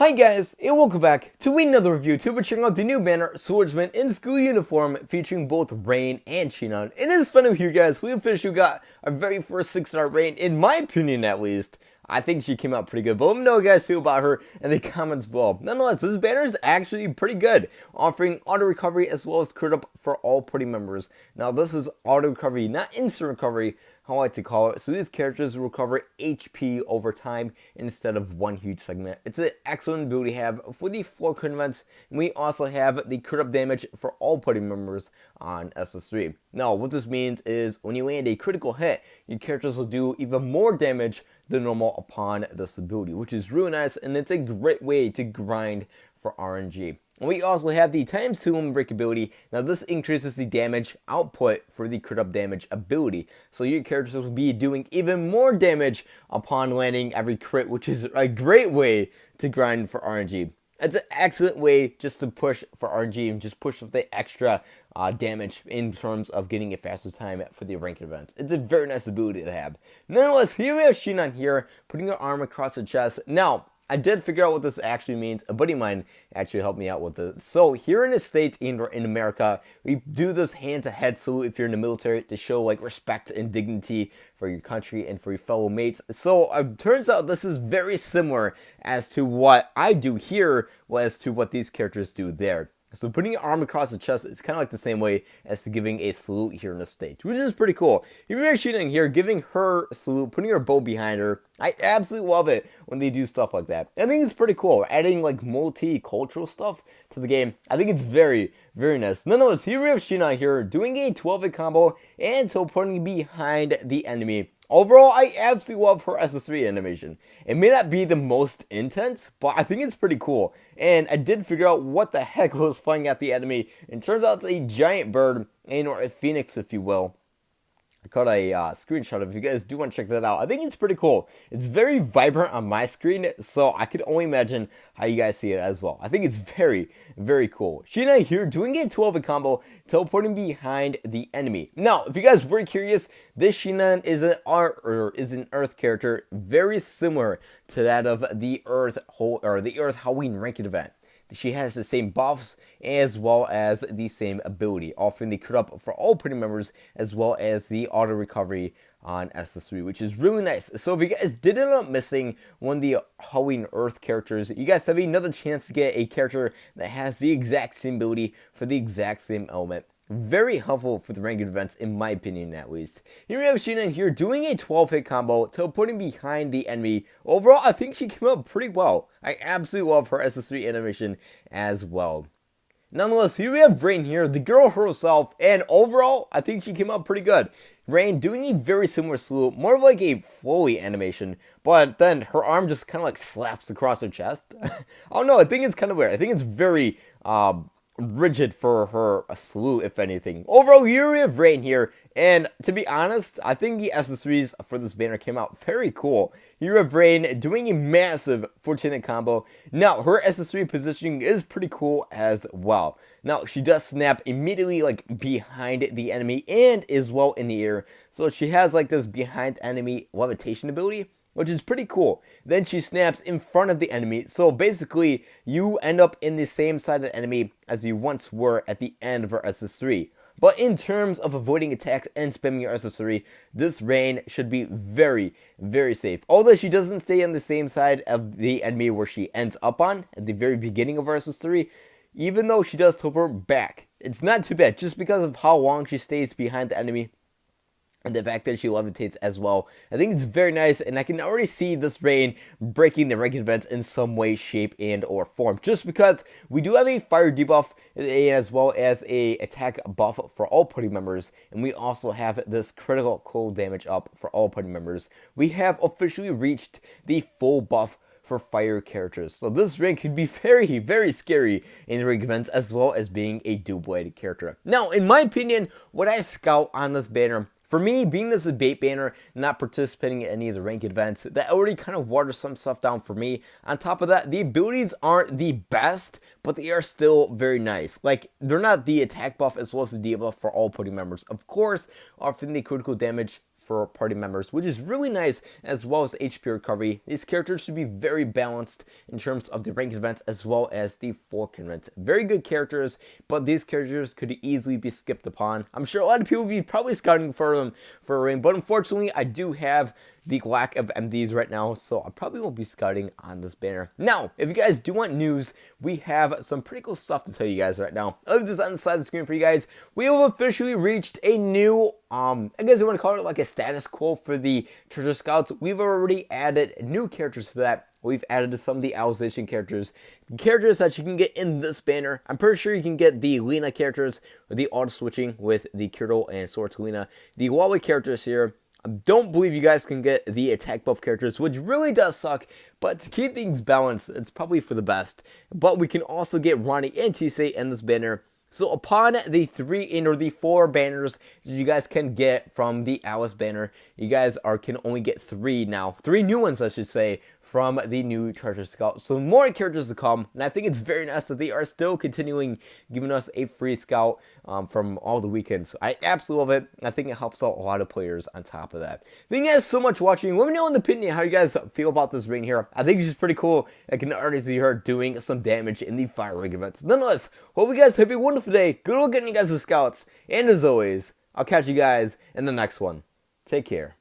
Hi guys, and welcome back to another review. Today we're checking out the new banner, Swordsman, in school uniform, featuring both Rain and Sinon. It is fun here, guys. We officially got our very first 6-star Rain, in my opinion at least. I think she came out pretty good, but let me know what you guys feel about her in the comments below. Nonetheless, this banner is actually pretty good, offering auto recovery as well as crit up for all party members. Now, this is auto recovery, not instant recovery, how I like to call it. So these characters will recover HP over time instead of one huge segment. It's an excellent ability to have for the 4 crit events, and we also have the crit up damage for all party members on SS3. Now, what this means is when you land a critical hit, your characters will do even more damage than normal upon this ability, which is really nice, and it's a great way to grind for RNG. And we also have the times 2 unbreakability. Now this increases the damage output for the crit up damage ability. So your characters will be doing even more damage upon landing every crit, which is a great way to grind for RNG. It's an excellent way just to push for RNG and just push with the extra damage in terms of getting a faster time for the ranked events. It's a very nice ability to have. Nonetheless, here we have Sinon here, putting her arm across her chest. Now, I did figure out what this actually means. A buddy of mine actually helped me out with this. So here in the States and in America, we do this hand-to-head salute if you're in the military to show like respect and dignity for your country and for your fellow mates. So turns out this is very similar as to what I do here as to what these characters do there. So putting your arm across the chest is kind of like the same way as to giving a salute here in the States, which is pretty cool. If you're shooting here, giving her a salute, putting her bow behind her, I absolutely love it when they do stuff like that. I think it's pretty cool. Adding like multicultural stuff to the game, I think it's very, very nice. Nonetheless, here we have Sinon here doing a 12-hit combo and teleporting behind the enemy. Overall, I absolutely love her SS3 animation. It may not be the most intense, but I think it's pretty cool. And I did figure out what the heck was flying at the enemy. And it turns out it's a giant bird, or a phoenix, if you will. I caught a screenshot of it. If you guys do want to check that out, I think it's pretty cool. It's very vibrant on my screen, so I could only imagine how you guys see it as well. I think it's very, very cool. Sinon here doing a 12-hit combo, teleporting behind the enemy. Now, if you guys were curious, this Sinon is an Earth character, very similar to that of the Earth Halloween ranked event. She has the same buffs as well as the same ability, offering the crit up for all party members as well as the auto recovery on SS3, which is really nice. So if you guys did end up missing one of the Halloween Earth characters, you guys have another chance to get a character that has the exact same ability for the exact same element. Very helpful for the ranked events, in my opinion at least. Here we have Sinon here doing a 12-hit combo, teleporting behind the enemy. Overall, I think she came out pretty well. I absolutely love her SS3 animation as well. Nonetheless, here we have Rain here, the girl herself, and overall, I think she came out pretty good. Rain doing a very similar salute, more of like a flowy animation, but then her arm just kind of like slaps across her chest. I don't know, I think it's kind of weird. I think it's very rigid for her a salute, if anything. Overall, here we have Rain here, and to be honest, I think the SS3s for this banner came out very cool. Here we have Rain doing a massive 14-hit combo. Now, her SS3 positioning is pretty cool as well. Now, she does snap immediately like behind the enemy and as well in the air. So she has like this behind enemy levitation ability, which is pretty cool. Then she snaps in front of the enemy. So basically, you end up in the same side of the enemy as you once were at the end of her SS3. But in terms of avoiding attacks and spamming your SS3, this Rain should be very, very safe. Although she doesn't stay on the same side of the enemy where she ends up on at the very beginning of her SS3, even though she does teleport back. It's not too bad, just because of how long she stays behind the enemy and the fact that she levitates as well. I think it's very nice, and I can already see this Rain breaking the ranked events in some way, shape, and or form. Just because we do have a fire debuff as well as a attack buff for all party members, and we also have this critical cold damage up for all party members. We have officially reached the full buff for fire characters. So this Rain could be very, very scary in the ranked events as well as being a dual-bladed character. Now, in my opinion, what I scout on this banner, for me, being this a bait banner, not participating in any of the ranked events, that already kind of waters some stuff down for me. On top of that, the abilities aren't the best, but they are still very nice. Like, they're not the attack buff as well as the debuff for all party members. Of course, offering the critical damage for party members, which is really nice, as well as HP recovery. These characters should be very balanced in terms of the rank events as well as the fork events. Very good characters, but these characters could easily be skipped upon. I'm sure a lot of people would be probably scouting for them for a ring, but unfortunately I do have the lack of MDs right now, so I probably won't be scouting on this banner. Now, if you guys do want news, we have some pretty cool stuff to tell you guys right now. I'll leave this on the side of the screen for you guys. We have officially reached a new, I guess you want to call it like a status quo for the treasure scouts. We've already added new characters to that. We've added some of the Alization characters that you can get in this banner. I'm pretty sure you can get the Lena characters, with the auto switching with the Kirtle and Swords Lena. The Huawei characters here. I don't believe you guys can get the attack buff characters, which really does suck, but to keep things balanced, it's probably for the best. But we can also get Ronnie and Tisei in this banner. So upon the 4 banners that you guys can get from the Alice banner, you guys can only get 3 now. 3 new ones, I should say, from the new Treasure Scout. So more characters to come, and I think it's very nice that they are still continuing giving us a free scout from all the weekends. So I absolutely love it. I think it helps out a lot of players on top of that. Thank you guys so much for watching. Let me know in the opinion how you guys feel about this ring here. I think it's just pretty cool. I can already see her doing some damage in the fire ring events. Nonetheless, hope you guys have a wonderful day. Good luck getting you guys the scouts. And as always, I'll catch you guys in the next one. Take care.